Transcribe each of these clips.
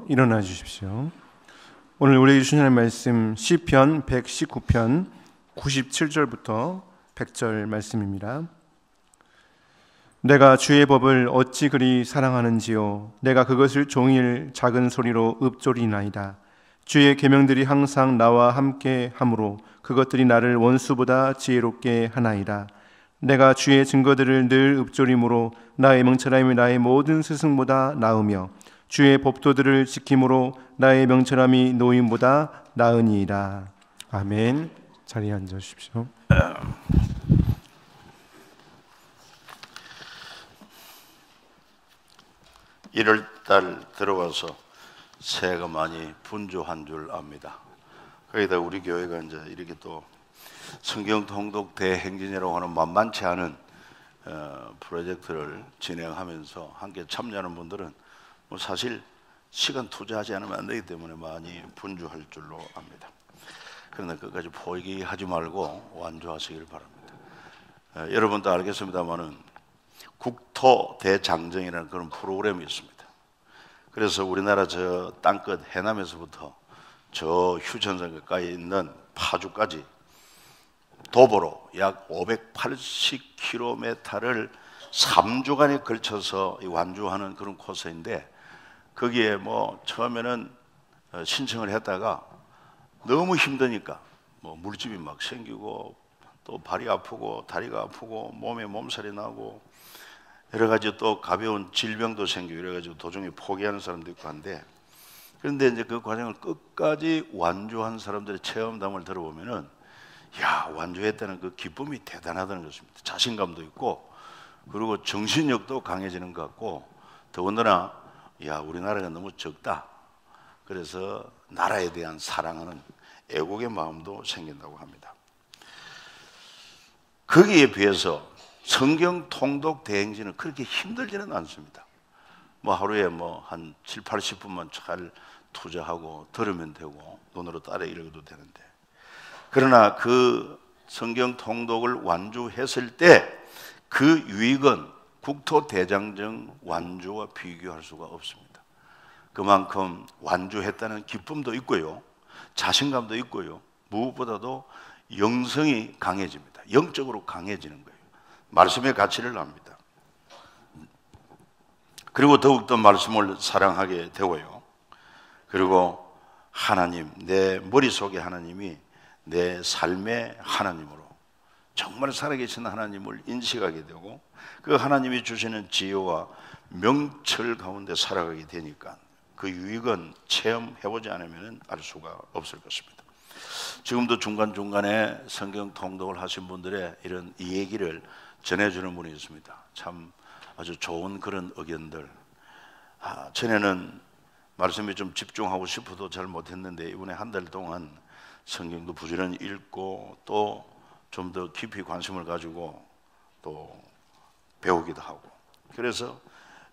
일어나 주십시오. 오늘 우리에게 주시는 말씀 시편 119편 97절부터 100절 말씀입니다. 내가 주의 법을 어찌 그리 사랑하는지요. 내가 그것을 종일 작은 소리로 읊조리나이다. 주의 계명들이 항상 나와 함께 하므로 그것들이 나를 원수보다 지혜롭게 하나이다. 내가 주의 증거들을 늘 읊조림으로 나의 명철함이 나의 모든 스승보다 나으며 주의 법도들을 지킴으로 나의 명철함이 노임보다 나으니이다. 아멘. 자리에 앉아 주십시오. 1월달 들어와서 새해가 많이 분주한 줄 압니다. 거기다 우리 교회가 이제 이렇게 또 성경 통독 대행진이라고 하는 만만치 않은 프로젝트를 진행하면서 함께 참여하는 분들은 뭐 사실 시간 투자하지 않으면 안 되기 때문에 많이 분주할 줄로 압니다. 그러나 끝까지 포기하지 말고 완주하시길 바랍니다. 여러분도 알겠습니다만은 국토 대장정이라는 그런 프로그램이 있습니다. 그래서 우리나라 저 땅끝 해남에서부터 저 휴전선 가까이 있는 파주까지 도보로 약 580km를 3주간에 걸쳐서 완주하는 그런 코스인데, 거기에 뭐 처음에는 신청을 했다가 너무 힘드니까 뭐 물집이 막 생기고 또 발이 아프고 다리가 아프고 몸에 몸살이 나고 여러 가지 또 가벼운 질병도 생기고 이래 가지고 도중에 포기하는 사람도 있고 한데, 그런데 이제 그 과정을 끝까지 완주한 사람들의 체험담을 들어보면은 야, 완주했다는 그 기쁨이 대단하다는 것입니다. 자신감도 있고 그리고 정신력도 강해지는 것 같고, 더군다나 야, 우리나라가 너무 적다. 그래서 나라에 대한 사랑하는 애국의 마음도 생긴다고 합니다. 거기에 비해서 성경 통독 대행진은 그렇게 힘들지는 않습니다. 뭐 하루에 뭐 한 7, 80분만 잘 투자하고 들으면 되고 눈으로 따라 읽어도 되는데, 그러나 그 성경 통독을 완주했을 때 그 유익은 국토 대장정 완주와 비교할 수가 없습니다. 그만큼 완주했다는 기쁨도 있고요, 자신감도 있고요, 무엇보다도 영성이 강해집니다. 영적으로 강해지는 거예요. 말씀의 가치를 압니다. 그리고 더욱더 말씀을 사랑하게 되고요. 그리고 하나님, 내 머릿속에 하나님이 내 삶의 하나님으로 정말 살아계신 하나님을 인식하게 되고, 그 하나님이 주시는 지혜와 명철 가운데 살아가게 되니까 그 유익은 체험해보지 않으면 알 수가 없을 것입니다. 지금도 중간중간에 성경 통독을 하신 분들의 이런 이 얘기를 전해주는 분이 있습니다. 참 아주 좋은 그런 의견들. 전에는 말씀에 좀 집중하고 싶어도 잘 못했는데 이번에 한 달 동안 성경도 부지런히 읽고 또 좀 더 깊이 관심을 가지고 또 배우기도 하고, 그래서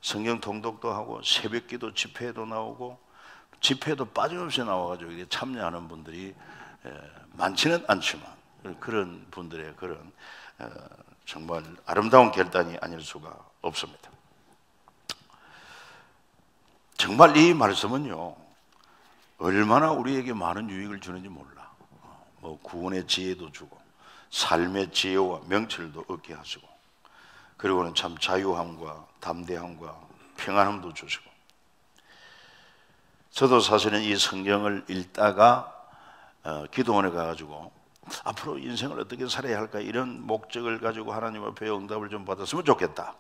성경 통독도 하고 새벽기도 집회에도 나오고 집회도 빠짐없이 나와가지고 이게 참여하는 분들이 많지는 않지만 그런 분들의 그런 정말 아름다운 결단이 아닐 수가 없습니다. 정말 이 말씀은요, 얼마나 우리에게 많은 유익을 주는지 몰라. 뭐 구원의 지혜도 주고 삶의 지혜와 명철도 얻게 하시고, 그리고는 참 자유함과 담대함과 평안함도 주시고. 저도 사실은 이 성경을 읽다가 기도원에 가가지고 앞으로 인생을 어떻게 살아야 할까 이런 목적을 가지고 하나님 앞에 응답을 좀 받았으면 좋겠다.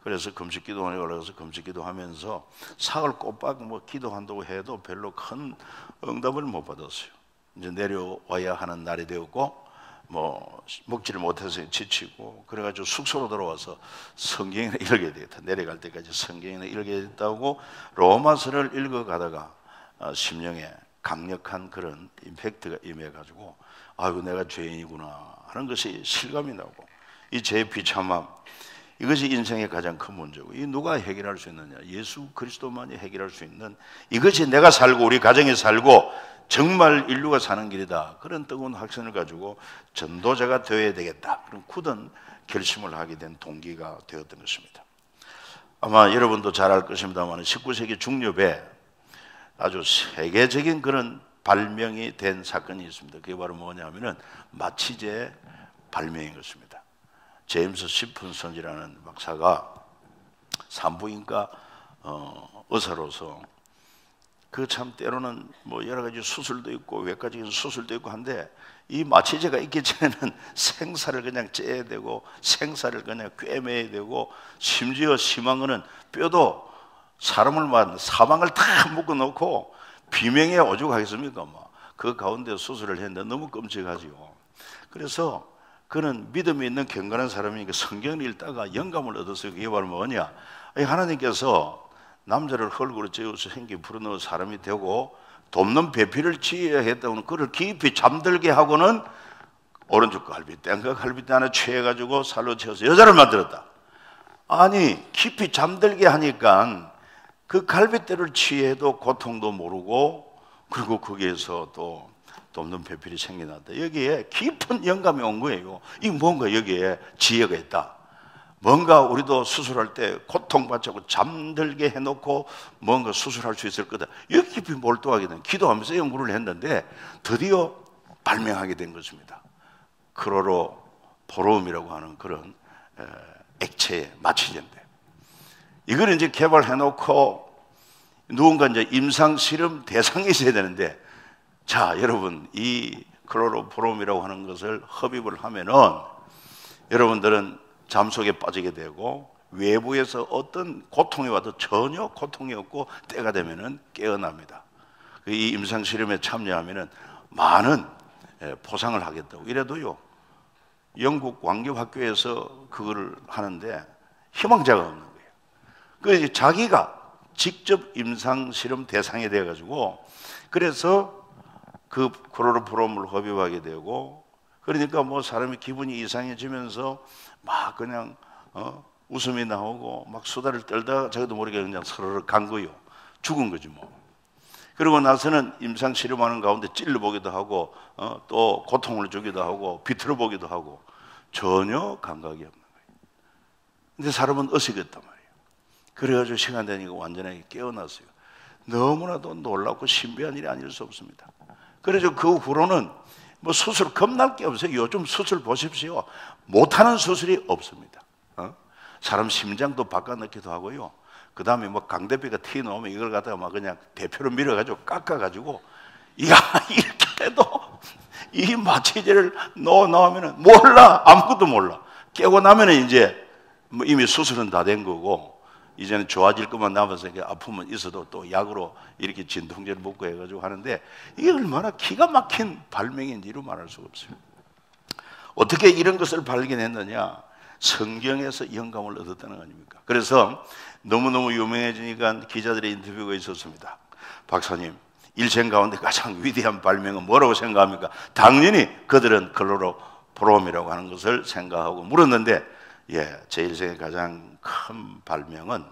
그래서 금식기도원에 올라가서 금식기도하면서 사흘 꼬박 뭐 기도한다고 해도 별로 큰 응답을 못 받았어요. 이제 내려와야 하는 날이 되었고 뭐 먹지를 못해서 지치고 그래가지고 숙소로 들어와서 성경이나 읽어야 되겠다. 내려갈 때까지 성경이나 읽어야 됐다고 로마서를 읽어가다가 심령에 강력한 그런 임팩트가 임해가지고 아이고 내가 죄인이구나 하는 것이 실감이 나고, 이 죄의 비참함, 이것이 인생의 가장 큰 문제고, 이 누가 해결할 수 있느냐? 예수 그리스도만이 해결할 수 있는, 이것이 내가 살고 우리 가정이 살고 정말 인류가 사는 길이다, 그런 뜨거운 확신을 가지고 전도자가 되어야 되겠다, 그런 굳은 결심을 하게 된 동기가 되었던 것입니다. 아마 여러분도 잘 알 것입니다만 19세기 중엽에 아주 세계적인 그런 발명이 된 사건이 있습니다. 그게 바로 뭐냐면은 마취제 발명인 것입니다. 제임스 시픈슨이라는 박사가 산부인과 의사로서 그 참 때로는 뭐 여러 가지 수술도 있고 외과적인 수술도 있고 한데 이 마취제가 있기 전에는 생사를 그냥 째야 되고 생사를 그냥 꿰매야 되고 심지어 심한 거는 뼈도 사람을 사방을 다 묶어 놓고 비명에 오죽하겠습니까? 그 가운데 수술을 했는데 너무 끔찍하지요. 그래서 그는 믿음이 있는 경건한 사람이니까 성경을 읽다가 영감을 얻었어요. 그게 바로 뭐냐? 하나님께서 남자를 흙으로 재워서 생기 불어넣어 사람이 되고 돕는 배필을 지어야 했다고는 그를 깊이 잠들게 하고는 오른쪽 갈비 땡과 갈비뼈 하나 취해가지고 살로 채워서 여자를 만들었다. 아니 깊이 잠들게 하니까 그 갈비뼈를 취해도 고통도 모르고 그리고 거기에서 또 돕는 배필이 생겨났다. 여기에 깊은 영감이 온 거예요. 이 뭔가 여기에 지혜가 있다. 뭔가 우리도 수술할 때 고통받지 않고 잠들게 해놓고 뭔가 수술할 수 있을 거다. 여기 깊이 몰두하게 된 기도하면서 연구를 했는데 드디어 발명하게 된 것입니다. 클로로포름이라고 하는 그런 액체 마취제인데 이걸 이제 개발해놓고 누군가 이제 임상 실험 대상이 있어야 되는데 자 여러분 이 클로로포름이라고 하는 것을 흡입을 하면은 여러분들은 잠속에 빠지게 되고 외부에서 어떤 고통이 와도 전혀 고통이 없고 때가 되면은 깨어납니다. 이 임상 실험에 참여하면은 많은 포상을 하겠다고 이래도요 영국 왕교학교에서 그거를 하는데 희망자가 없는 거예요. 그래서 자기가 직접 임상 실험 대상이 돼 가지고 그래서 그 클로로포름을 흡입하게 되고 그러니까 뭐 사람이 기분이 이상해지면서 막 그냥 웃음이 나오고 막 수다를 떨다가 자기도 모르게 그냥 서로를 간 거요. 죽은 거지 뭐. 그러고 나서는 임상 실험하는 가운데 찔러보기도 하고 또 고통을 주기도 하고 비틀어 보기도 하고 전혀 감각이 없는 거예요. 근데 사람은 어색했단 말이에요. 그래가지고 시간 되니까 완전하게 깨어났어요. 너무나도 놀랍고 신비한 일이 아닐 수 없습니다. 그래서 그 후로는 뭐 수술 겁날 게 없어요. 요즘 수술 보십시오. 못하는 수술이 없습니다. 사람 심장도 바꿔넣기도 하고요. 그 다음에 뭐 강대뼈가 튀어나오면 이걸 갖다가 막 그냥 대표로 밀어가지고 깎아가지고 야 이렇게 해도 이 마취제를 넣으면은 몰라 아무것도 몰라. 깨고 나면은 이제 뭐 이미 수술은 다 된 거고 이제는 좋아질 것만 남아서 아프면 있어도 또 약으로 이렇게 진통제를 먹고 해가지고 하는데 이게 얼마나 기가 막힌 발명인지로 말할 수가 없어요. 어떻게 이런 것을 발견했느냐? 성경에서 영감을 얻었다는 거 아닙니까? 그래서 너무너무 유명해지니까 기자들의 인터뷰가 있었습니다. 박사님, 일생 가운데 가장 위대한 발명은 뭐라고 생각합니까? 당연히 그들은 클로로포름이라고 하는 것을 생각하고 물었는데 제 일생의 가장 큰 발견은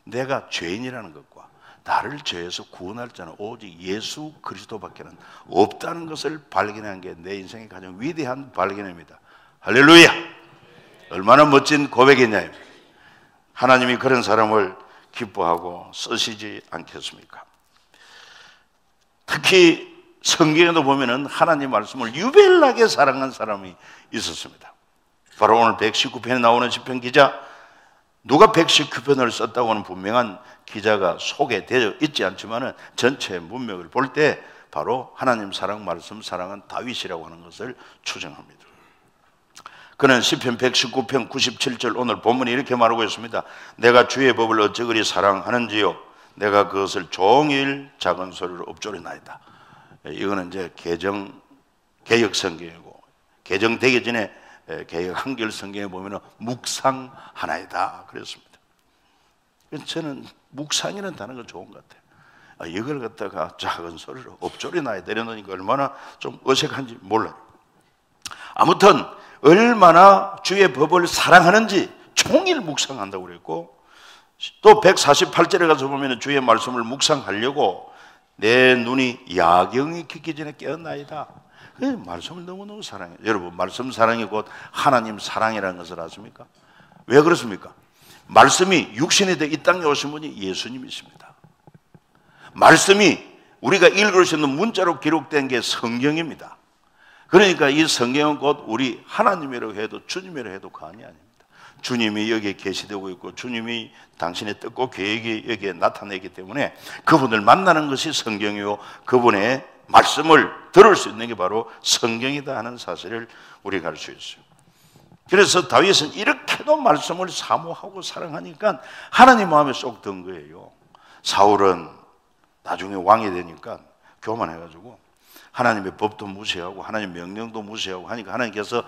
내가 죄인이라는 것과 나를 죄에서 구원할 자는 오직 예수 그리스도밖에는 없다는 것을 발견한 게 내 인생의 가장 위대한 발견입니다. 할렐루야! 얼마나 멋진 고백이냐. 하나님이 그런 사람을 기뻐하고 쓰시지 않겠습니까? 특히 성경에도 보면은 하나님 말씀을 유별나게 사랑한 사람이 있었습니다. 바로 오늘 119편에 나오는 시편 기자, 누가 119편을 썼다고 하는 분명한 기자가 소개되어 있지 않지만은 전체 문맥을 볼 때 바로 하나님 사랑 말씀 사랑한 다윗이라고 하는 것을 추정합니다. 그는 시편 119편 97절 오늘 본문이 이렇게 말하고 있습니다. 내가 주의 법을 어찌 그리 사랑하는지요 내가 그것을 종일 작은 소리로 읊조리나이다. 이거는 이제 개역 성경이고 개정되기 전에 개역 한글 성경에 보면 묵상하나이다 그랬습니다. 저는 묵상이라는 단어가 좋은 것 같아요. 이걸 갖다가 작은 소리로 읊조리나이다 이러니까 얼마나 좀 어색한지 몰라요. 아무튼 얼마나 주의 법을 사랑하는지 종일 묵상한다고 그랬고 또 148절에 가서 보면 주의 말씀을 묵상하려고 내 눈이 야경이 깊기 전에 깨었나이다. 말씀을 너무너무 사랑해요. 여러분 말씀 사랑이 곧 하나님 사랑이라는 것을 아십니까? 왜 그렇습니까? 말씀이 육신이 돼 이 땅에 오신 분이 예수님이십니다. 말씀이 우리가 읽을 수 있는 문자로 기록된 게 성경입니다. 그러니까 이 성경은 곧 우리 하나님이라고 해도 주님이라고 해도 과언이 아닙니다. 주님이 여기에 계시되고 있고 주님이 당신의 뜻과 계획이 여기에 나타내기 때문에 그분을 만나는 것이 성경이요, 그분의 말씀을 들을 수 있는 게 바로 성경이다 하는 사실을 우리가 알 수 있어요. 그래서 다윗은 이렇게도 말씀을 사모하고 사랑하니까 하나님 마음에 쏙 든 거예요. 사울은 나중에 왕이 되니까 교만해가지고 하나님의 법도 무시하고 하나님 명령도 무시하고 하니까 하나님께서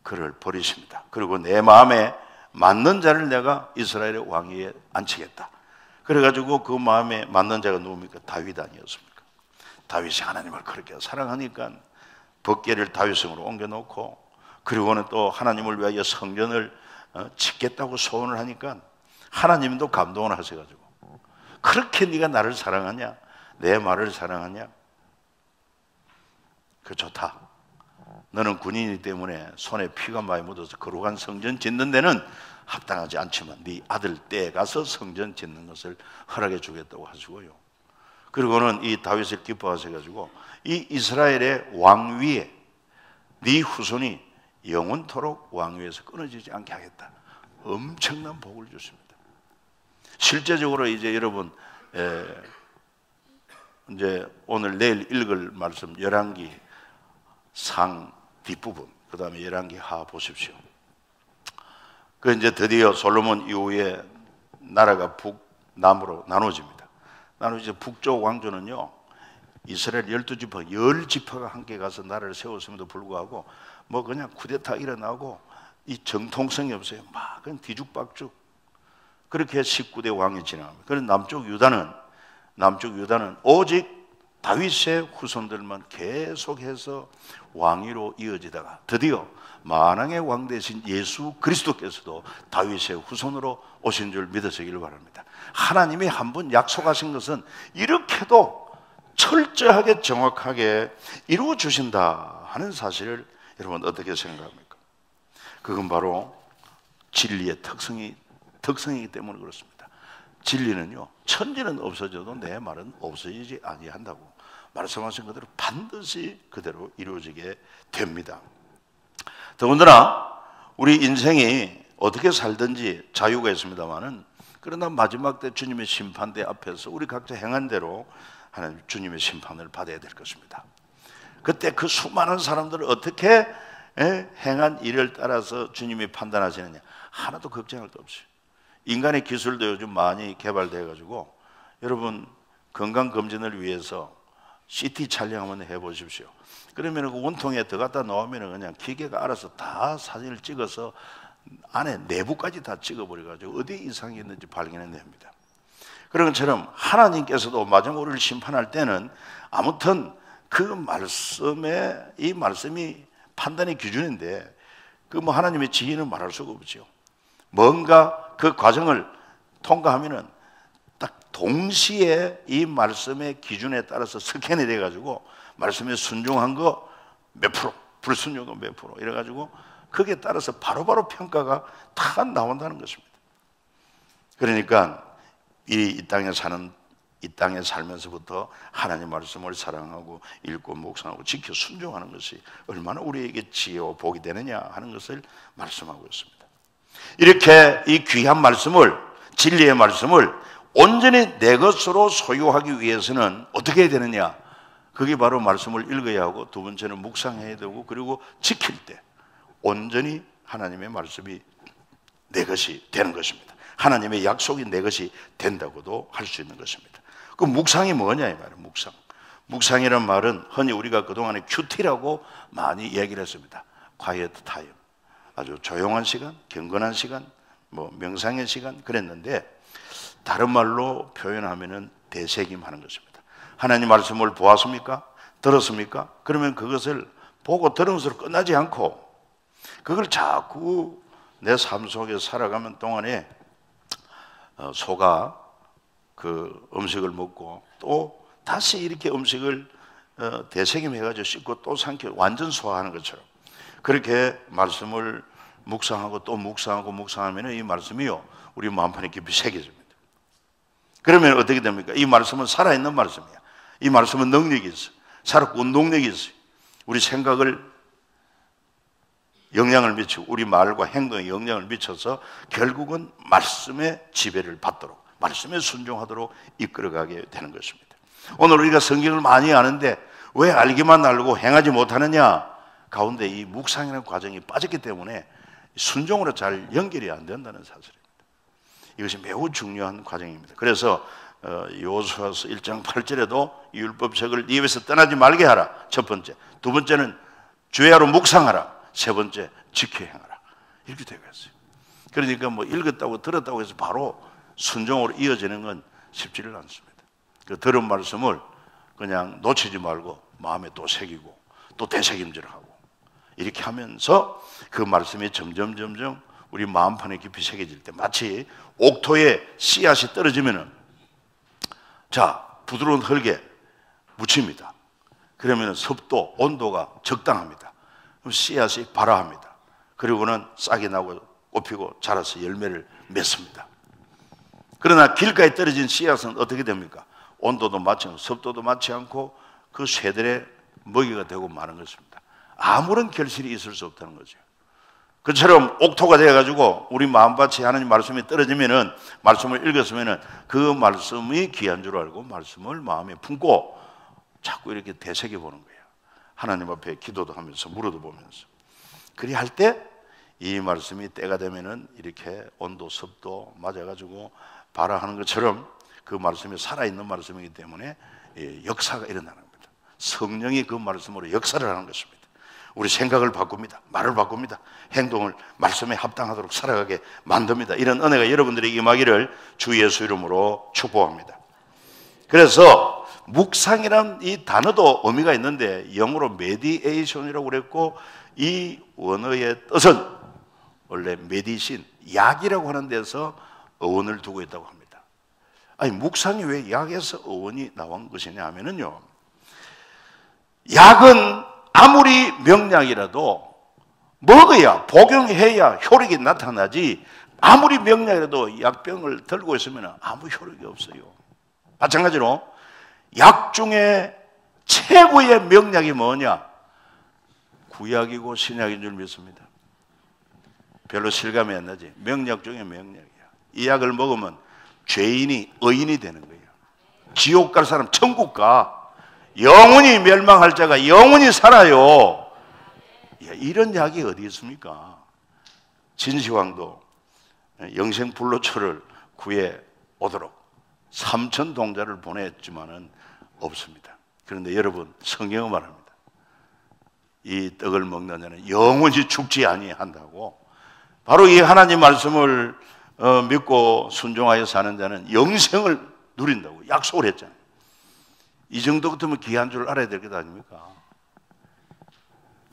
그를 버리십니다. 그리고 내 마음에 맞는 자를 내가 이스라엘의 왕위에 앉히겠다. 그래가지고 그 마음에 맞는 자가 누굽니까? 다윗 아니었습니까? 다윗이 하나님을 그렇게 사랑하니까 법궤를 다윗성으로 옮겨놓고, 그리고는 또 하나님을 위하여 성전을 짓겠다고 소원을 하니까 하나님도 감동을 하셔가지고, 그렇게 네가 나를 사랑하냐, 내 말을 사랑하냐, 그 좋다. 너는 군인이기 때문에 손에 피가 많이 묻어서 거룩한 성전 짓는 데는 합당하지 않지만 네 아들 때에 가서 성전 짓는 것을 허락해 주겠다고 하시고요. 그리고는 이 다윗을 기뻐하셔가지고 이 이스라엘의 왕위에 네 후손이 영원토록 왕위에서 끊어지지 않게 하겠다. 엄청난 복을 주십니다. 실제적으로 이제 여러분 이제 오늘 내일 읽을 말씀 열왕기 상 뒷부분, 그 다음에 열왕기 하 보십시오. 그 이제 드디어 솔로몬 이후에 나라가 북남으로 나눠집니다. 나눠져 북쪽 왕조는요, 이스라엘 12지파, 10지파가 함께 가서 나라를 세웠음에도 불구하고 뭐 그냥 쿠데타 일어나고 이 정통성이 없어요. 막 그냥 뒤죽박죽. 그렇게 19대 왕이 지나갑니다. 그런데 남쪽 유다는 오직 다윗의 후손들만 계속해서 왕위로 이어지다가 드디어 만왕의 왕 되신 예수 그리스도께서도 다윗의 후손으로 오신 줄 믿으시기를 바랍니다. 하나님이 한 번 약속하신 것은 이렇게도 철저하게 정확하게 이루어 주신다 하는 사실을 여러분 어떻게 생각합니까? 그건 바로 진리의 특성이기 때문에 그렇습니다. 진리는요, 천지는 없어져도 내 말은 없어지지 아니한다고 말씀하신 그대로 반드시 그대로 이루어지게 됩니다. 더군다나 우리 인생이 어떻게 살든지 자유가 있습니다만은, 그러나 마지막 때 주님의 심판대 앞에서 우리 각자 행한 대로 하나님 주님의 심판을 받아야 될 것입니다. 그때 그 수많은 사람들을 어떻게 행한 일을 따라서 주님이 판단하시느냐, 하나도 걱정할 데 없어요. 인간의 기술도 요즘 많이 개발되어 가지고 여러분 건강검진을 위해서 CT 촬영 한번 해보십시오. 그러면 그 원통에 들어갔다 나오면 그냥 기계가 알아서 다 사진을 찍어서 안에 내부까지 다 찍어버려가지고 어디 이상이 있는지 발견해냅니다. 그런 것처럼 하나님께서도 마지막 우리를 심판할 때는 아무튼 그 말씀에, 이 말씀이 판단의 기준인데 그 뭐 하나님의 지혜는 말할 수가 없죠. 뭔가 그 과정을 통과하면은 딱 동시에 이 말씀의 기준에 따라서 스캔이 돼가지고 말씀에 순종한 거 몇 프로, 불순종한 거 몇 프로 이래가지고 거기에 따라서 바로바로 평가가 다 나온다는 것입니다. 그러니까 이 땅에 살면서부터 하나님 말씀을 사랑하고 읽고 묵상하고 지켜 순종하는 것이 얼마나 우리에게 지혜와 복이 되느냐 하는 것을 말씀하고 있습니다. 이렇게 이 귀한 말씀을, 진리의 말씀을 온전히 내 것으로 소유하기 위해서는 어떻게 해야 되느냐? 그게 바로 말씀을 읽어야 하고, 두 번째는 묵상해야 되고, 그리고 지킬 때 온전히 하나님의 말씀이 내 것이 되는 것입니다. 하나님의 약속이 내 것이 된다고도 할 수 있는 것입니다. 그 묵상이 뭐냐 이 말이에요. 묵상이라는 말은 흔히 우리가 그동안에 큐티라고 많이 얘기를 했습니다. quiet time, 아주 조용한 시간, 경건한 시간, 뭐 명상의 시간 그랬는데, 다른 말로 표현하면은 되새김하는 것입니다. 하나님 말씀을 보았습니까? 들었습니까? 그러면 그것을 보고 들은 것으로 끝나지 않고 그걸 자꾸 내 삶 속에 살아가는 동안에 소가 그 음식을 먹고 또 다시 이렇게 음식을 되새김해가지고 씹고 또 삼켜 완전 소화하는 것처럼 그렇게 말씀을 묵상하고 또 묵상하고 묵상하면 이 말씀이요 우리 마음판에 깊이 새겨집니다. 그러면 어떻게 됩니까? 이 말씀은 살아있는 말씀이야. 이 말씀은 능력이 있어요. 살았고 운동력이 있어요. 우리 생각을 영향을 미치고 우리 말과 행동에 영향을 미쳐서 결국은 말씀의 지배를 받도록, 말씀에 순종하도록 이끌어가게 되는 것입니다. 오늘 우리가 성경을 많이 아는데 왜 알기만 알고 행하지 못하느냐? 가운데 이 묵상이라는 과정이 빠졌기 때문에 순종으로 잘 연결이 안 된다는 사실입니다. 이것이 매우 중요한 과정입니다. 그래서 여호수아서 1장 8절에도 이 율법책을 네 입에서 떠나지 말게 하라. 첫 번째. 두 번째는 주야로 묵상하라. 세 번째, 지켜 행하라. 이렇게 되어 있어요. 그러니까 뭐 읽었다고 들었다고 해서 바로 순종으로 이어지는 건 쉽지를 않습니다. 그 들은 말씀을 그냥 놓치지 말고 마음에 또 새기고 또 되새김질하고 이렇게 하면서 그 말씀이 점점 우리 마음판에 깊이 새겨질 때 마치 옥토에 씨앗이 떨어지면은 자 부드러운 흙에 묻힙니다. 그러면 습도, 온도가 적당합니다. 그럼 씨앗이 발화합니다. 그리고는 싹이 나고 꽃피고 자라서 열매를 맺습니다. 그러나 길가에 떨어진 씨앗은 어떻게 됩니까? 온도도 맞지 않고 습도도 맞지 않고 그 새들의 먹이가 되고 마는 것입니다. 아무런 결실이 있을 수 없다는 거죠. 그처럼 옥토가 되어가지고 우리 마음밭에 하나님 말씀이 떨어지면은 말씀을 읽었으면은 그 말씀이 귀한 줄 알고 말씀을 마음에 품고 자꾸 이렇게 되새겨 보는 거예요. 하나님 앞에 기도도 하면서 물어도 보면서 그리 할 때 이 말씀이 때가 되면은 이렇게 온도, 습도 맞아가지고 발화하는 것처럼 그 말씀이 살아있는 말씀이기 때문에 역사가 일어나는 겁니다. 성령이 그 말씀으로 역사를 하는 것입니다. 우리 생각을 바꿉니다. 말을 바꿉니다. 행동을 말씀에 합당하도록 살아가게 만듭니다. 이런 은혜가 여러분들에게 임하기를 주 예수 이름으로 축복합니다. 그래서 묵상이란 이 단어도 의미가 있는데 영어로 메디에이션이라고 그랬고 이 원어의 뜻은 원래 메디신, 약이라고 하는 데서 어원을 두고 있다고 합니다. 아니 묵상이 왜 약에서 어원이 나온 것이냐 하면은요, 약은 아무리 명약이라도 먹어야 복용해야 효력이 나타나지 아무리 명약이라도 약병을 들고 있으면 아무 효력이 없어요. 마찬가지로 약 중에 최고의 명약이 뭐냐? 구약이고 신약인 줄 믿습니다. 별로 실감이 안 나지. 명약 중에 명약이야. 이 약을 먹으면 죄인이 의인이 되는 거예요. 지옥 갈 사람 천국 가. 영원히 멸망할 자가 영원히 살아요. 이런 약이 어디 있습니까? 진시황도 영생불로초를 구해 오도록 3천 동자를 보냈지만은 없습니다. 그런데 여러분 성경은 말합니다. 이 떡을 먹는 자는 영원히 죽지 아니한다고. 바로 이 하나님 말씀을 믿고 순종하여 사는 자는 영생을 누린다고 약속을 했잖아요. 이 정도 같으면 귀한 줄 알아야 될 것 아닙니까?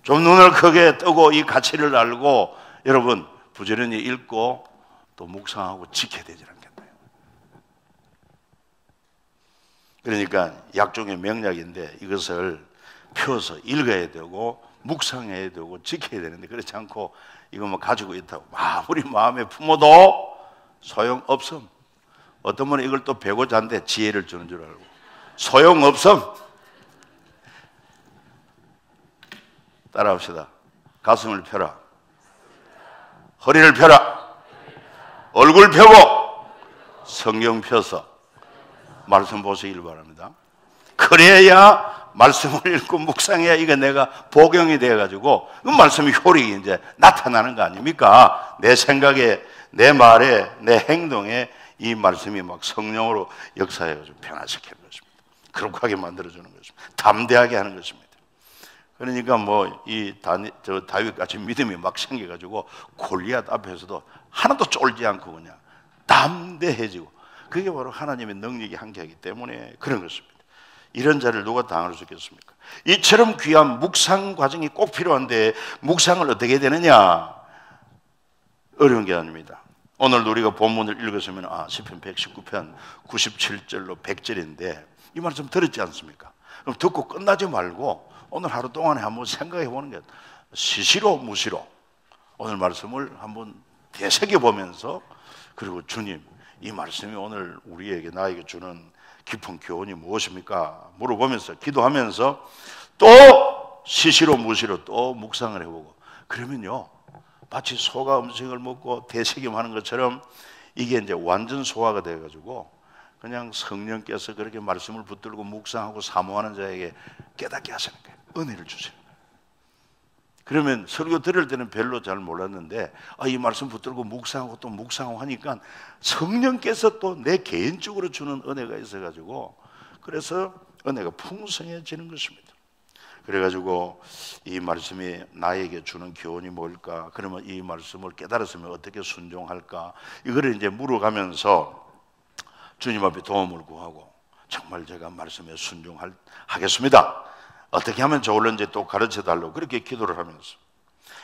좀 눈을 크게 뜨고 이 가치를 알고 여러분 부지런히 읽고 또 묵상하고 지켜야 되지 않겠나요? 그러니까 약종의 명약인데 이것을 펴서 읽어야 되고 묵상해야 되고 지켜야 되는데 그렇지 않고 이것만 가지고 있다고 아무리 마음에 품어도 소용없음. 어떤 분은 이걸 또 배고자 한데 지혜를 주는 줄 알고 소용없음. 따라합시다. 가슴을 펴라. 허리를 펴라. 얼굴 펴고 성경 펴서 말씀 보시길 바랍니다. 그래야 말씀을 읽고 묵상해야 이게 내가 복용이 돼가지고 그 말씀의 효력이 이제 나타나는 거 아닙니까? 내 생각에, 내 말에, 내 행동에 이 말씀이 막 성령으로 역사해가지고 변화시키는 것입니다. 거룩하게 만들어주는 것입니다. 담대하게 하는 것입니다. 그러니까 뭐 이 다윗같이 믿음이 막 생겨가지고 골리앗 앞에서도 하나도 쫄지 않고 그냥 담대해지고 그게 바로 하나님의 능력이 함께하기 때문에 그런 것입니다. 이런 자를 누가 당할 수 있겠습니까? 이처럼 귀한 묵상 과정이 꼭 필요한데 묵상을 어떻게 해야 되느냐? 어려운 게 아닙니다. 오늘 우리가 본문을 읽었으면 시편 119편 97절로 100절인데 이 말씀 들었지 않습니까? 그럼 듣고 끝나지 말고 오늘 하루 동안에 한번 생각해 보는 게 시시로 무시로 오늘 말씀을 한번 되새겨 보면서 그리고 주님 이 말씀이 오늘 우리에게 나에게 주는 깊은 교훈이 무엇입니까? 물어보면서 기도하면서 또 시시로 무시로 또 묵상을 해보고 그러면요 마치 소가 음식을 먹고 대책임하는 것처럼 이게 이제 완전 소화가 돼가지고 그냥 성령께서 그렇게 말씀을 붙들고 묵상하고 사모하는 자에게 깨닫게 하시는 거예요. 은혜를 주시는 거예요. 그러면 설교 들을 때는 별로 잘 몰랐는데 이 말씀 붙들고 묵상하고 또 묵상하고 하니까 성령께서 또 내 개인적으로 주는 은혜가 있어가지고 그래서 은혜가 풍성해지는 것입니다. 그래가지고 이 말씀이 나에게 주는 교훈이 뭘까? 그러면 이 말씀을 깨달았으면 어떻게 순종할까? 이거를 이제 물어가면서 주님 앞에 도움을 구하고 정말 제가 말씀에 순종하겠습니다. 어떻게 하면 좋을는지 또 가르쳐 달라고 그렇게 기도를 하면서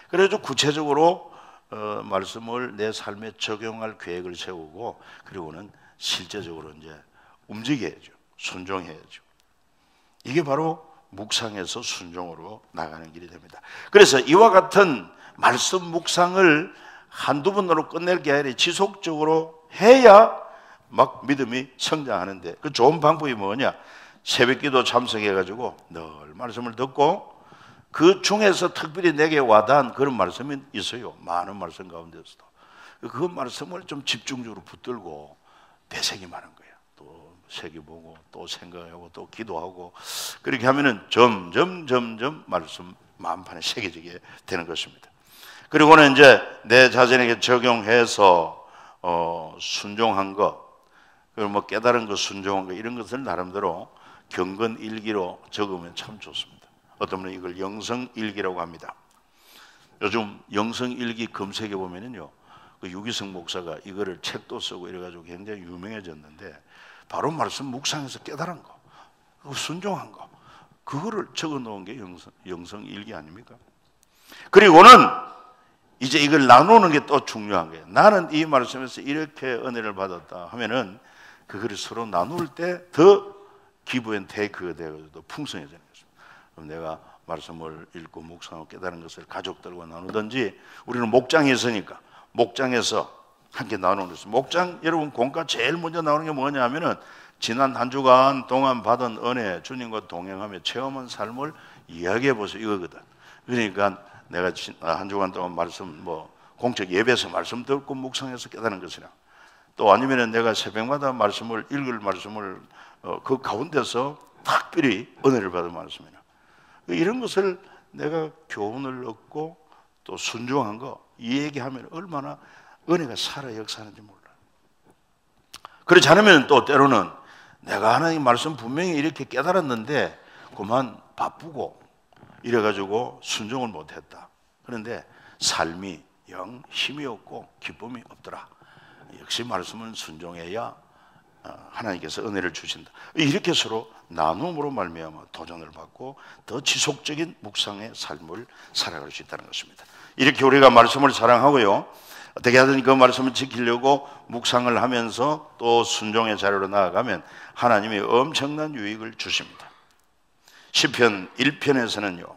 그래서 구체적으로 말씀을 내 삶에 적용할 계획을 세우고 그리고는 실제적으로 이제 움직여야죠. 순종해야죠. 이게 바로 묵상에서 순종으로 나가는 길이 됩니다. 그래서 이와 같은 말씀 묵상을 한두 번으로 끝낼 게 아니라 지속적으로 해야 막 믿음이 성장하는데 그 좋은 방법이 뭐냐? 새벽기도 참석해가지고 늘 말씀을 듣고 그 중에서 특별히 내게 와닿은 그런 말씀이 있어요. 많은 말씀 가운데서도 그 말씀을 좀 집중적으로 붙들고 되새김하는 거예요. 또 새겨보고 또 생각하고 또 기도하고 그렇게 하면은 점점 말씀 마음판에 새겨지게 되는 것입니다. 그리고는 이제 내 자신에게 적용해서 순종한 것, 그리고 뭐 깨달은 것, 순종한 것 이런 것을 나름대로 경건 일기로 적으면 참 좋습니다. 어떤 분은 이걸 영성 일기라고 합니다. 요즘 영성 일기 검색해 보면은요, 그 유기성 목사가 이거를 책도 쓰고 이래가지고 굉장히 유명해졌는데 바로 말씀 묵상해서 깨달은 거, 순종한 거, 그거를 적어 놓은 게 영성 일기 아닙니까? 그리고는 이제 이걸 나누는 게 또 중요한 거예요. 나는 이 말씀에서 이렇게 은혜를 받았다 하면은 그거를 서로 나눌 때 더 기브 앤 테이크가 되어서 더 풍성해지는 것입니다. 그럼 내가 말씀을 읽고 묵상하고 깨달은 것을 가족들과 나누든지 우리는 목장에 있으니까 목장에서 함께 나누는 것입니다. 목장 여러분 공과 제일 먼저 나오는 게 뭐냐 하면은 지난 한 주간 동안 받은 은혜, 주님과 동행하며 체험한 삶을 이야기해 보세요. 이거거든. 그러니까 내가 한 주간 동안 말씀 공적 예배에서 말씀 듣고 묵상해서 깨달은 것이나 또 아니면은 내가 새벽마다 말씀을 읽을 말씀을 그 가운데서 특별히 은혜를 받은 말씀이나 이런 것을 내가 교훈을 얻고 또 순종한 거 이 얘기하면 얼마나 은혜가 살아 역사하는지 몰라요. 그렇지 않으면 또 때로는 내가 하나님 말씀 분명히 이렇게 깨달았는데 그만 바쁘고 이래가지고 순종을 못했다. 그런데 삶이 영 힘이 없고 기쁨이 없더라. 역시 말씀은 순종해야 하나님께서 은혜를 주신다. 이렇게 서로 나눔으로 말미암아 도전을 받고 더 지속적인 묵상의 삶을 살아갈 수 있다는 것입니다. 이렇게 우리가 말씀을 사랑하고요, 어떻게 하든 그 말씀을 지키려고 묵상을 하면서 또 순종의 자리로 나아가면 하나님이 엄청난 유익을 주십니다. 시편 1편에서는요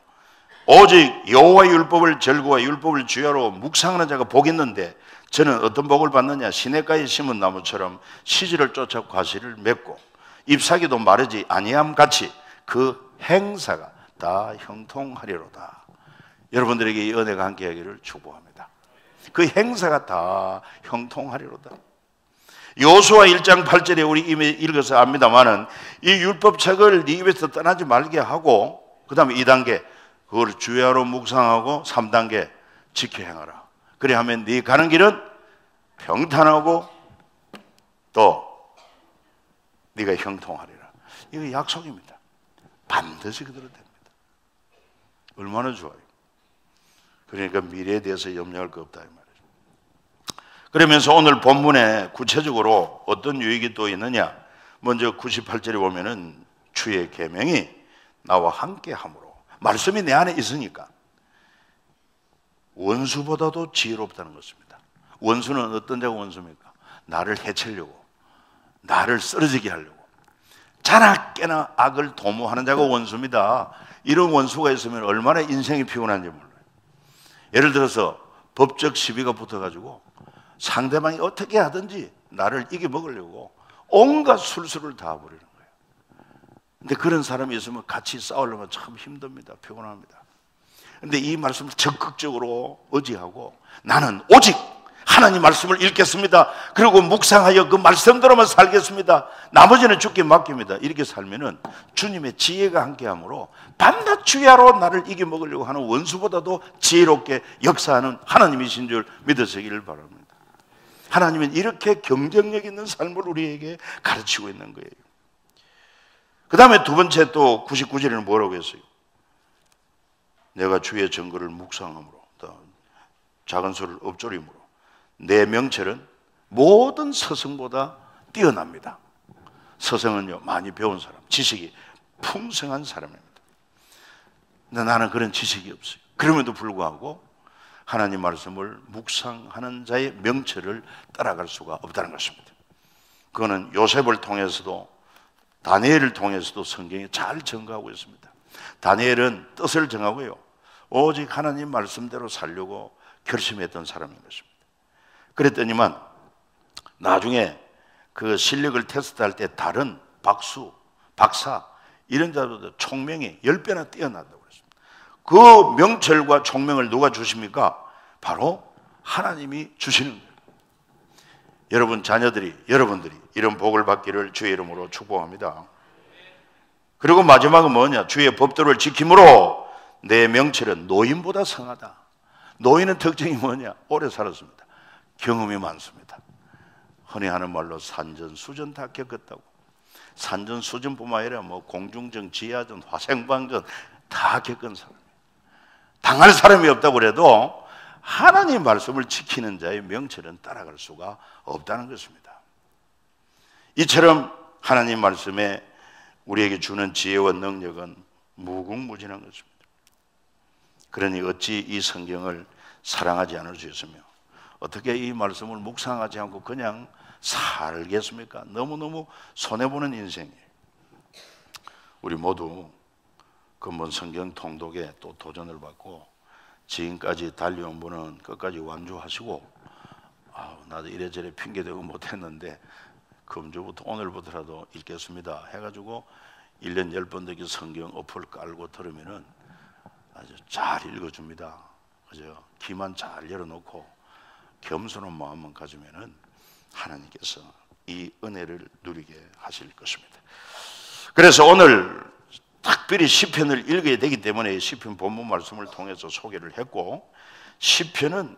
오직 여호와의 율법을 절구와 율법을 주야로 묵상하는 자가 복이 있는데 저는 어떤 복을 받느냐? 시냇가에 심은 나무처럼 시지를 쫓아 과실을 맺고 잎사귀도 마르지 아니함 같이 그 행사가 다 형통하리로다. 여러분들에게 이 은혜가 함께하기를 축복합니다. 그 행사가 다 형통하리로다. 여호수아 1장 8절에 우리 이미 읽어서 압니다마는 이 율법책을 네 입에서 떠나지 말게 하고 그 다음에 2단계 그걸 주야로 묵상하고 3단계 지켜 행하라. 그래 하면 네 가는 길은 평탄하고 또 네가 형통하리라. 이거 약속입니다. 반드시 그대로 됩니다. 얼마나 좋아요. 그러니까 미래에 대해서 염려할 거 없다 이 말이죠. 그러면서 오늘 본문에 구체적으로 어떤 유익이 또 있느냐? 먼저 98절에 보면은 주의 계명이 나와 함께 함으로 말씀이 내 안에 있으니까 원수보다도 지혜롭다는 것입니다. 원수는 어떤 자가 원수입니까? 나를 해치려고, 나를 쓰러지게 하려고, 자나깨나 악을 도모하는 자가 원수입니다. 이런 원수가 있으면 얼마나 인생이 피곤한지 몰라요. 예를 들어서 법적 시비가 붙어가지고 상대방이 어떻게 하든지 나를 이겨 먹으려고 온갖 술수를 다 부리는 거예요. 근데 그런 사람이 있으면 같이 싸우려면 참 힘듭니다. 피곤합니다. 근데 이 말씀을 적극적으로 의지하고 나는 오직 하나님 말씀을 읽겠습니다. 그리고 묵상하여 그 말씀대로만 살겠습니다. 나머지는 주께 맡깁니다. 이렇게 살면은 주님의 지혜가 함께하므로 밤낮 주야로 나를 이겨 먹으려고 하는 원수보다도 지혜롭게 역사하는 하나님이신 줄 믿으시기를 바랍니다. 하나님은 이렇게 경쟁력 있는 삶을 우리에게 가르치고 있는 거예요. 그 다음에 두 번째 또 99절에는 뭐라고 했어요? 내가 주의 증거를 묵상함으로 작은 소리를 읊조림으로 내 명철은 모든 서성보다 뛰어납니다. 서성은요, 많이 배운 사람, 지식이 풍성한 사람입니다. 근데 나는 그런 지식이 없어요. 그럼에도 불구하고 하나님 말씀을 묵상하는 자의 명철을 따라갈 수가 없다는 것입니다. 그거는 요셉을 통해서도 다니엘을 통해서도 성경에 잘 증거하고 있습니다. 다니엘은 뜻을 정하고요, 오직 하나님 말씀대로 살려고 결심했던 사람인 것입니다. 그랬더니만 나중에 그 실력을 테스트할 때 다른 박수, 박사 이런 자들도 총명이 10배나 뛰어난다고 그랬습니다. 그 명철과 총명을 누가 주십니까? 바로 하나님이 주시는 거예요. 여러분 자녀들이, 여러분들이 이런 복을 받기를 주의 이름으로 축복합니다. 그리고 마지막은 뭐냐? 주의 법도를 지킴으로 내 명철은 노인보다 성하다. 노인은 특징이 뭐냐? 오래 살았습니다. 경험이 많습니다. 흔히 하는 말로 산전수전 다 겪었다고. 산전수전뿐만 아니라 뭐 공중전, 지하전, 화생방전 다 겪은 사람이에요. 당할 사람이 없다고 그래도 하나님 말씀을 지키는 자의 명철은 따라갈 수가 없다는 것입니다. 이처럼 하나님 말씀에 우리에게 주는 지혜와 능력은 무궁무진한 것입니다. 그러니 어찌 이 성경을 사랑하지 않을 수 있으며 어떻게 이 말씀을 묵상하지 않고 그냥 살겠습니까? 너무너무 손해보는 인생이에요. 우리 모두 근본 성경 통독에 또 도전을 받고 지금까지 달려온 분은 끝까지 완주하시고 나도 이래저래 핑계대고 못했는데 금주부터 오늘부터라도 읽겠습니다 해가지고 1년 10번 되게 성경 어플 깔고 들으면은 아주 잘 읽어줍니다. 그죠? 귀만 잘 열어놓고 겸손한 마음만 가지면은 하나님께서 이 은혜를 누리게 하실 것입니다. 그래서 오늘 특별히 시편을 읽어야 되기 때문에 시편 본문 말씀을 통해서 소개를 했고, 시편은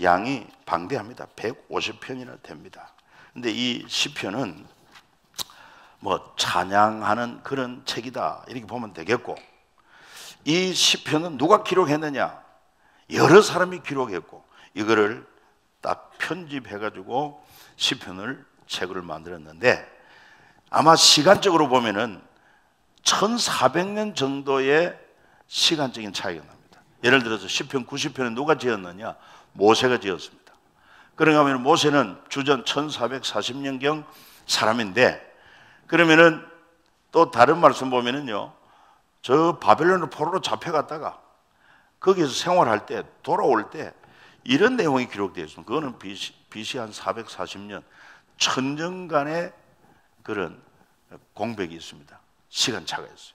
양이 방대합니다. 150편이나 됩니다. 근데 이 시편은 뭐 찬양하는 그런 책이다 이렇게 보면 되겠고, 이 시편은 누가 기록했느냐? 여러 사람이 기록했고 이거를 딱 편집해가지고 시편을 책을 만들었는데 아마 시간적으로 보면은 1400년 정도의 시간적인 차이가 납니다. 예를 들어서 시편 90편은 누가 지었느냐? 모세가 지었습니다. 그런가 하면 모세는 주전 1440년경 사람인데, 그러면은 또 다른 말씀 보면은요, 저 바벨론 포로로 잡혀갔다가 거기에서 생활할 때 돌아올 때 이런 내용이 기록되어 있습니다. 그거는 BC 한 440년 1000년간의 그런 공백이 있습니다. 시간차가 있어요.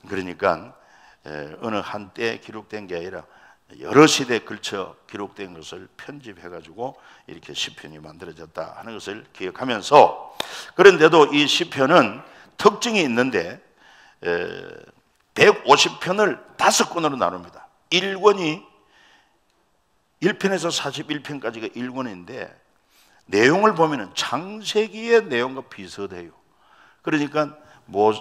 그러니까 어느 한때 기록된 게 아니라 여러 시대에 걸쳐 기록된 것을 편집해가지고 이렇게 시편이 만들어졌다 하는 것을 기억하면서, 그런데도 이 시편은 특징이 있는데 150편을 5권으로 나눕니다. 1권이 1편에서 41편까지가 1권인데 내용을 보면은 창세기의 내용과 비슷해요. 그러니까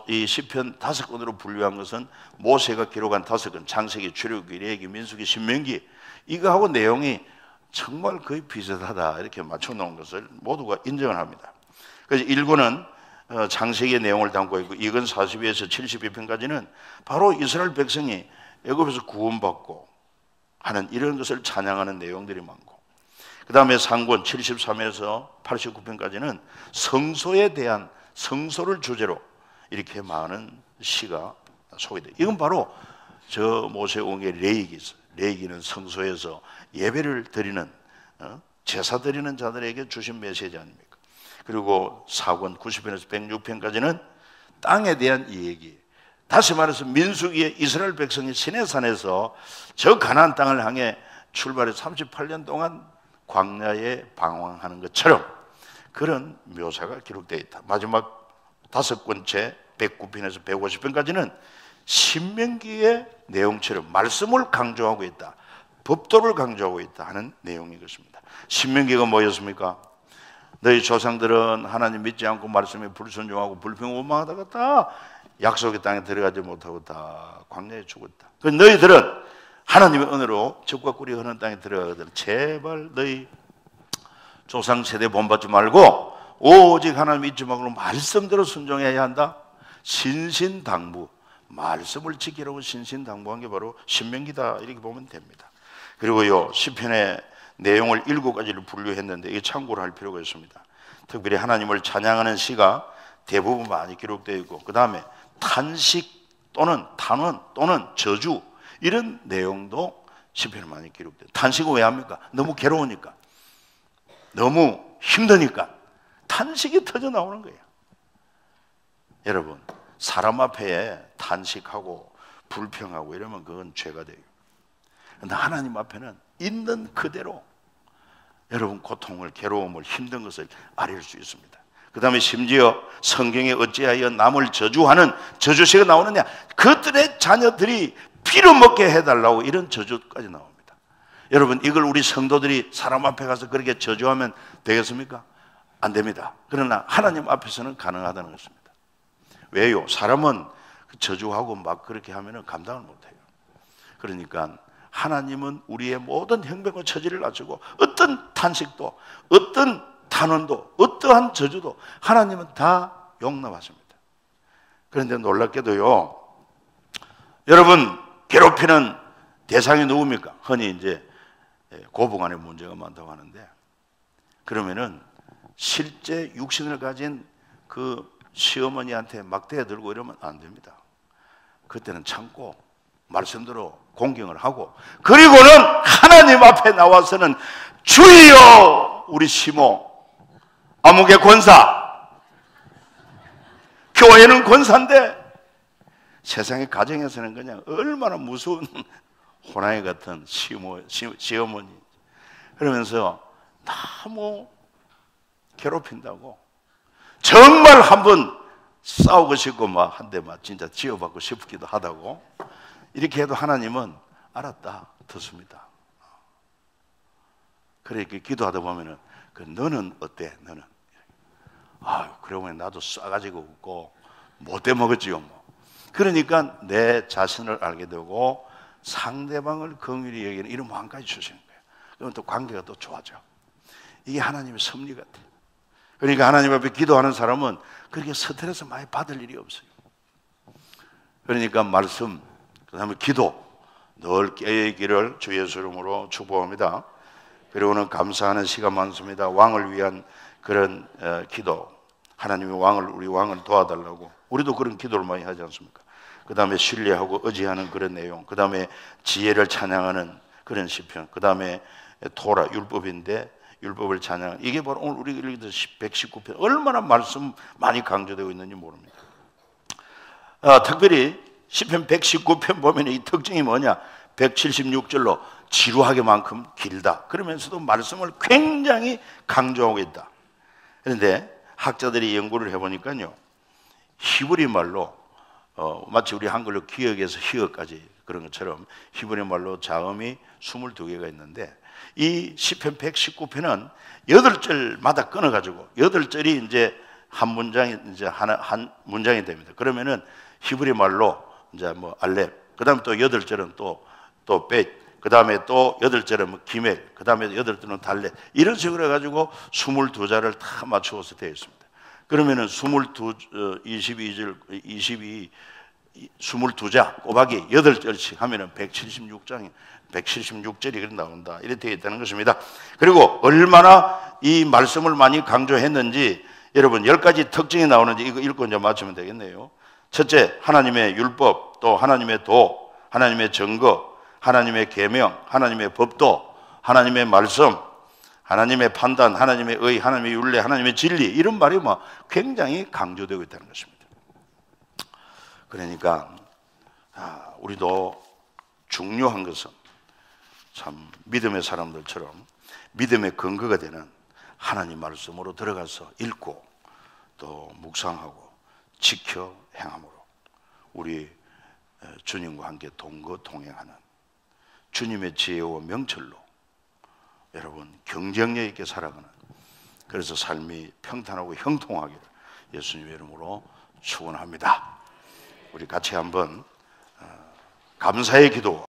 이 시편 5권으로 분류한 것은 모세가 기록한 5권, 창세기, 출애굽기, 레위기, 민수기, 신명기, 이거하고 내용이 정말 거의 비슷하다 이렇게 맞춰 놓은 것을 모두가 인정을 합니다. 그래서 1권은 창세기의 내용을 담고 있고 2권 42에서 72편까지는 바로 이스라엘 백성이 애굽에서 구원받고 하는 이런 것을 찬양하는 내용들이 많고, 그 다음에 3권 73에서 89편까지는 성소에 대한, 성소를 주제로 이렇게 많은 시가 소개돼요. 이건 바로 저 모세옹의 레위기 있어요. 레위기는 성소에서 예배를 드리는 제사 드리는 자들에게 주신 메시지 아닙니까? 그리고 4권 90편에서 106편까지는 땅에 대한 이야기. 다시 말해서 민수기에 이스라엘 백성이 시내산에서 저 가나안 땅을 향해 출발해 38년 동안 광야에 방황하는 것처럼 그런 묘사가 기록되어 있다. 마지막 5권째 109편에서 150편까지는 신명기의 내용처럼 말씀을 강조하고 있다. 법도를 강조하고 있다 하는 내용인 것입니다. 신명기가 뭐였습니까? 너희 조상들은 하나님 믿지 않고 말씀에 불순종하고 불평원망하다가 다 약속의 땅에 들어가지 못하고 다 광야에 죽었다. 그 너희들은 하나님의 은혜로 적과 꿀이 흐르는 땅에 들어가거든 제발 너희 조상 세대 본받지 말고 오직 하나님 믿지 말고 말씀대로 순종해야 한다. 신신당부, 말씀을 지키라고 신신당부한 게 바로 신명기다 이렇게 보면 됩니다. 그리고요 시편의 내용을 7가지를 분류했는데 이게 참고를 할 필요가 있습니다. 특별히 하나님을 찬양하는 시가 대부분 많이 기록되어 있고 그 다음에 탄식 또는 탄원 또는 저주 이런 내용도 시편에 많이 기록돼요. 탄식은 왜 합니까? 너무 괴로우니까, 너무 힘드니까 탄식이 터져 나오는 거예요. 여러분, 사람 앞에 탄식하고 불평하고 이러면 그건 죄가 돼요. 그런데 하나님 앞에는 있는 그대로 여러분 고통을, 괴로움을, 힘든 것을 아릴 수 있습니다. 그 다음에 심지어 성경에 어찌하여 남을 저주하는 저주시가 나오느냐, 그들의 자녀들이 피를 먹게 해달라고 이런 저주까지 나옵니다. 여러분, 이걸 우리 성도들이 사람 앞에 가서 그렇게 저주하면 되겠습니까? 안 됩니다. 그러나 하나님 앞에서는 가능하다는 것입니다. 왜요? 사람은 저주하고 막 그렇게 하면 감당을 못해요. 그러니까 하나님은 우리의 모든 형병과 처지를 낮추고 어떤 탄식도 어떤 탄원도 어떠한 저주도 하나님은 다 용납하십니다. 그런데 놀랍게도요, 여러분, 괴롭히는 대상이 누굽니까? 흔히 이제 고부간에 문제가 많다고 하는데, 그러면은 실제 육신을 가진 그 시어머니한테 막대에 들고 이러면 안 됩니다. 그때는 참고 말씀대로 공경을 하고, 그리고는 하나님 앞에 나와서는 주여, 우리 시모 아무개 권사, 교회는 권사인데 세상의 가정에서는 그냥 얼마나 무서운 호랑이 같은 시어머니, 그러면서 너무 괴롭힌다고 정말 한번 싸우고 싶고 막 한 대 막 진짜 지어받고 싶기도 하다고 이렇게 해도 하나님은 알았다, 듣습니다. 그렇게 기도하다 보면은 너는 어때? 너는? 아유, 그러면 나도 싸가지고 웃고 못돼 먹었지요 뭐. 그러니까 내 자신을 알게 되고 상대방을 긍휼히 여기는 이런 마음까지 주시는 거예요. 그러면 또 관계가 또 좋아져. 이게 하나님의 섭리 같아요. 그러니까 하나님 앞에 기도하는 사람은 그렇게 스트레스 많이 받을 일이 없어요. 그러니까 말씀, 그 다음에 기도 늘 깨어있기를 주 예수 이름으로 축복합니다. 그리고는 감사하는 시가 많습니다. 왕을 위한 그런 기도, 하나님의 왕을, 우리 왕을 도와달라고 우리도 그런 기도를 많이 하지 않습니까? 그 다음에 신뢰하고 의지하는 그런 내용, 그 다음에 지혜를 찬양하는 그런 시편, 그 다음에 토라, 율법인데 율법을 찬양, 이게 바로 오늘 우리 읽은 119편 얼마나 말씀 많이 강조되고 있는지 모릅니다. 특별히 시편 119편 보면 이 특징이 뭐냐, 176절로 지루하게만큼 길다, 그러면서도 말씀을 굉장히 강조하고 있다. 그런데 학자들이 연구를 해보니까요, 히브리 말로 마치 우리 한글로 기역에서 희역까지 그런 것처럼 히브리 말로 자음이 22개가 있는데, 이 시편 119편은 8절마다 끊어가지고 8절이 이제 한 문장이 이제 한 문장이 됩니다. 그러면은 히브리 말로 이제 뭐 알렙, 그 다음에 또 8절은 또 벳, 그 다음에 또 8절은 뭐 기멜, 그 다음에 8절은 달렛, 이런 식으로 해가지고 22자를 다 맞추어서 되어 있습니다. 그러면은 22절, 22자 곱하기 8절씩 하면은 176절이 그렇게 나온다, 이렇게 되어 있다는 것입니다. 그리고 얼마나 이 말씀을 많이 강조했는지 여러분 10가지 특징이 나오는지 이거 읽고 이제 맞추면 되겠네요. 첫째, 하나님의 율법, 또 하나님의 도, 하나님의 증거, 하나님의 계명, 하나님의 법도, 하나님의 말씀, 하나님의 판단, 하나님의 의, 하나님의 율례, 하나님의 진리 이런 말이 굉장히 강조되고 있다는 것입니다. 그러니까 우리도 중요한 것은 참 믿음의 사람들처럼 믿음의 근거가 되는 하나님 말씀으로 들어가서 읽고 또 묵상하고 지켜 행함으로 우리 주님과 함께 동거 동행하는 주님의 지혜와 명철로 여러분 경쟁력 있게 살아가는, 그래서 삶이 평탄하고 형통하기를 예수님의 이름으로 축원합니다. 우리 같이 한번 감사의 기도